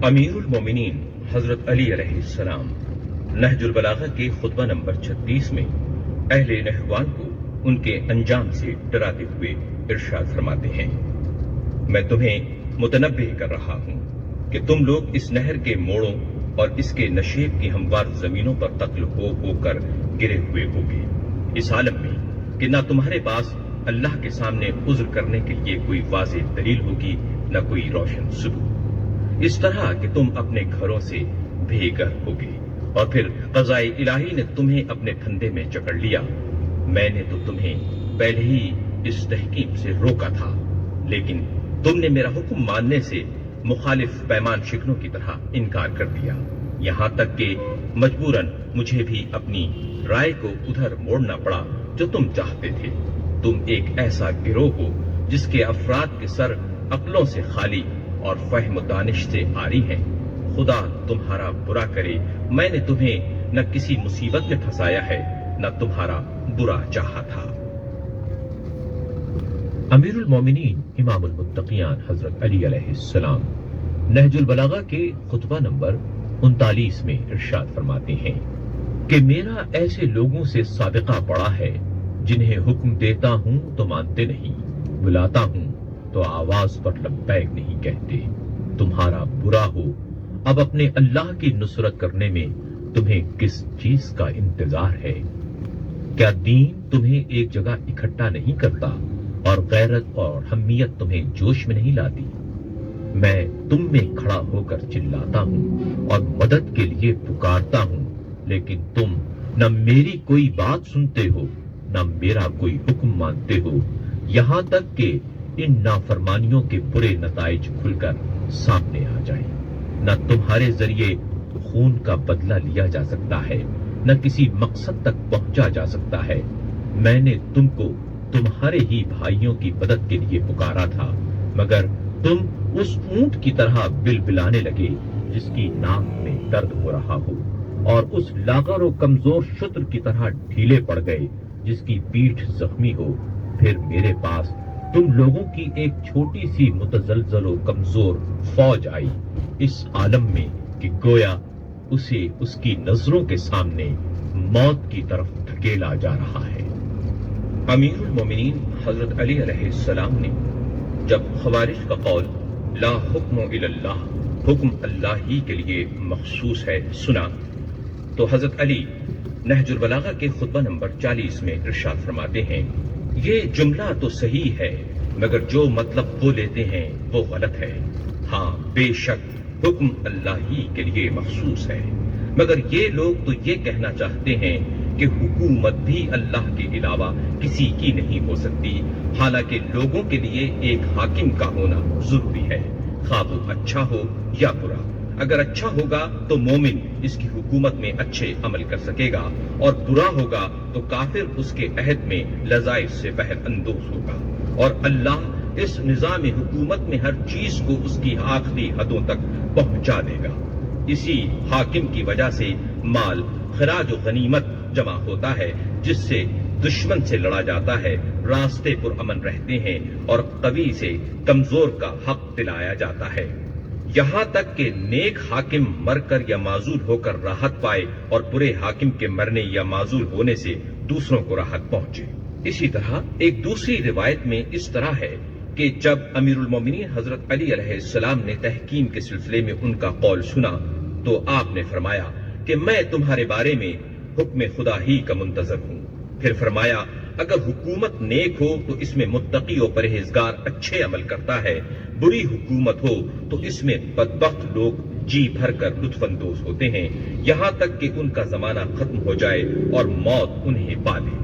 امیر المومنین حضرت علی علیہ السلام نہج البلاغہ کے خطبہ نمبر 36 میں اہل نہوان کو ان کے انجام سے ڈراتے ہوئے ارشاد فرماتے ہیں، میں تمہیں متنبہ کر رہا ہوں کہ تم لوگ اس نہر کے موڑوں اور اس کے نشیب کی ہموار زمینوں پر قتل ہو کر گرے ہوئے ہوگے، اس عالم میں کہ نہ تمہارے پاس اللہ کے سامنے عذر کرنے کے لیے کوئی واضح دلیل ہوگی، نہ کوئی روشن ثبوت، اس طرح کہ تم اپنے گھروں سے بے گھر ہوگے، اور پھر قضاء الہی نے تمہیں اپنے پھندے میں جکڑ لیا۔ میں نے تو تمہیں پہلے ہی اس تحکیم سے روکا تھا، لیکن تم نے میرا حکم ماننے سے مخالف پیمان شکنوں کی طرح انکار کر دیا، یہاں تک کہ مجبوراً مجھے بھی اپنی رائے کو ادھر موڑنا پڑا جو تم چاہتے تھے۔ تم ایک ایسا گروہ ہو جس کے افراد کے سر عقلوں سے خالی اور فہم و دانش سے عاری ہیں۔ خدا تمہارا برا کرے، میں نے تمہیں نہ کسی مصیبت میں پھنسایا ہے، نہ تمہارا برا چاہا تھا۔ امیر المومنین امام المتقیان حضرت علی علیہ السلام نہج البلاغہ کے خطبہ نمبر 39 میں ارشاد فرماتے ہیں کہ میرا ایسے لوگوں سے سابقہ پڑا ہے جنہیں حکم دیتا ہوں تو مانتے نہیں، بلاتا ہوں تو آواز پر لبیک نہیں کہتے۔ تمہارا برا ہو، اب اپنے اللہ کی نصرت کرنے میں تمہیں کس چیز کا انتظار ہے؟ کیا دین تمہیں ایک جگہ اکٹھا نہیں کرتا اور غیرت اور حمیت تمہیں جوش میں نہیں لاتی؟ میں تم میں کھڑا ہو کر چلاتا ہوں اور مدد کے لیے پکارتا ہوں، لیکن تم نہ میری کوئی بات سنتے ہو، نہ میرا کوئی حکم مانتے ہو، یہاں تک کہ ان نافرمانیوں کے برے نتائج کھل کر سامنے آ جائیں۔ نہ تمہارے ذریعے خون کا بدلہ لیا جا سکتا ہے، نہ کسی مقصد تک پہنچا جا سکتا ہے۔ میں نے تم کو تمہارے ہی بھائیوں کی مدد کے لیے پکارا تھا، مگر تم اس اونٹ کی طرح بلبلانے لگے جس کی ناک میں درد ہو رہا ہو، اور اس لاغر و کمزور شتر کی طرح ڈھیلے پڑ گئے جس کی پیٹھ زخمی ہو۔ پھر میرے پاس تم لوگوں کی ایک چھوٹی سی متزلزل و کمزور فوج آئی اس عالم میں کہ گویا اسے اس کی نظروں کے سامنے موت کی طرف دھکیلا جا رہا ہے۔ امیر المومنین حضرت علی علیہ السلام نے جب خوارج کا قول لا حکم الا اللہ، حکم اللہ ہی کے لیے مخصوص ہے، سنا تو حضرت علی نہج البلاغہ کے خطبہ نمبر 40 میں ارشاد فرماتے ہیں، یہ جملہ تو صحیح ہے مگر جو مطلب وہ لیتے ہیں وہ غلط ہے۔ ہاں بے شک حکم اللہ ہی کے لیے مخصوص ہے، مگر یہ لوگ تو یہ کہنا چاہتے ہیں کہ حکومت بھی اللہ کے علاوہ کسی کی نہیں ہو سکتی، حالانکہ لوگوں کے لیے ایک حاکم کا ہونا ضروری ہے، خواہ وہ اچھا ہو یا برا۔ اگر اچھا ہوگا تو مومن اس کی حکومت میں اچھے عمل کر سکے گا، اور برا ہوگا تو کافر اس کے عہد میں لذائذ سے بہر اندوز ہوگا، اور اللہ اس نظام حکومت میں ہر چیز کو اس کی آخری حدوں تک پہنچا دے گا۔ اسی حاکم کی وجہ سے مال خراج و غنیمت جمع ہوتا ہے، جس سے دشمن سے لڑا جاتا ہے، راستے پر امن رہتے ہیں، اور قوی سے کمزور کا حق دلایا جاتا ہے، یہاں تک کہ نیک حاکم مر کر یا معزول ہو کر راحت پائے اور برے حاکم کے مرنے یا معزول ہونے سے دوسروں کو راحت پہنچے۔ اسی طرح ایک دوسری روایت میں اس طرح ہے کہ جب امیر المومنین حضرت علی علیہ السلام نے تحکیم کے سلسلے میں ان کا قول سنا تو آپ نے فرمایا کہ میں تمہارے بارے میں حکم خدا ہی کا منتظر ہوں۔ پھر فرمایا اگر حکومت نیک ہو تو اس میں متقی و پرہیزگار اچھے عمل کرتا ہے، بری حکومت ہو تو اس میں بدبخت لوگ جی بھر کر لطف اندوز ہوتے ہیں، یہاں تک کہ ان کا زمانہ ختم ہو جائے اور موت انہیں پا لے۔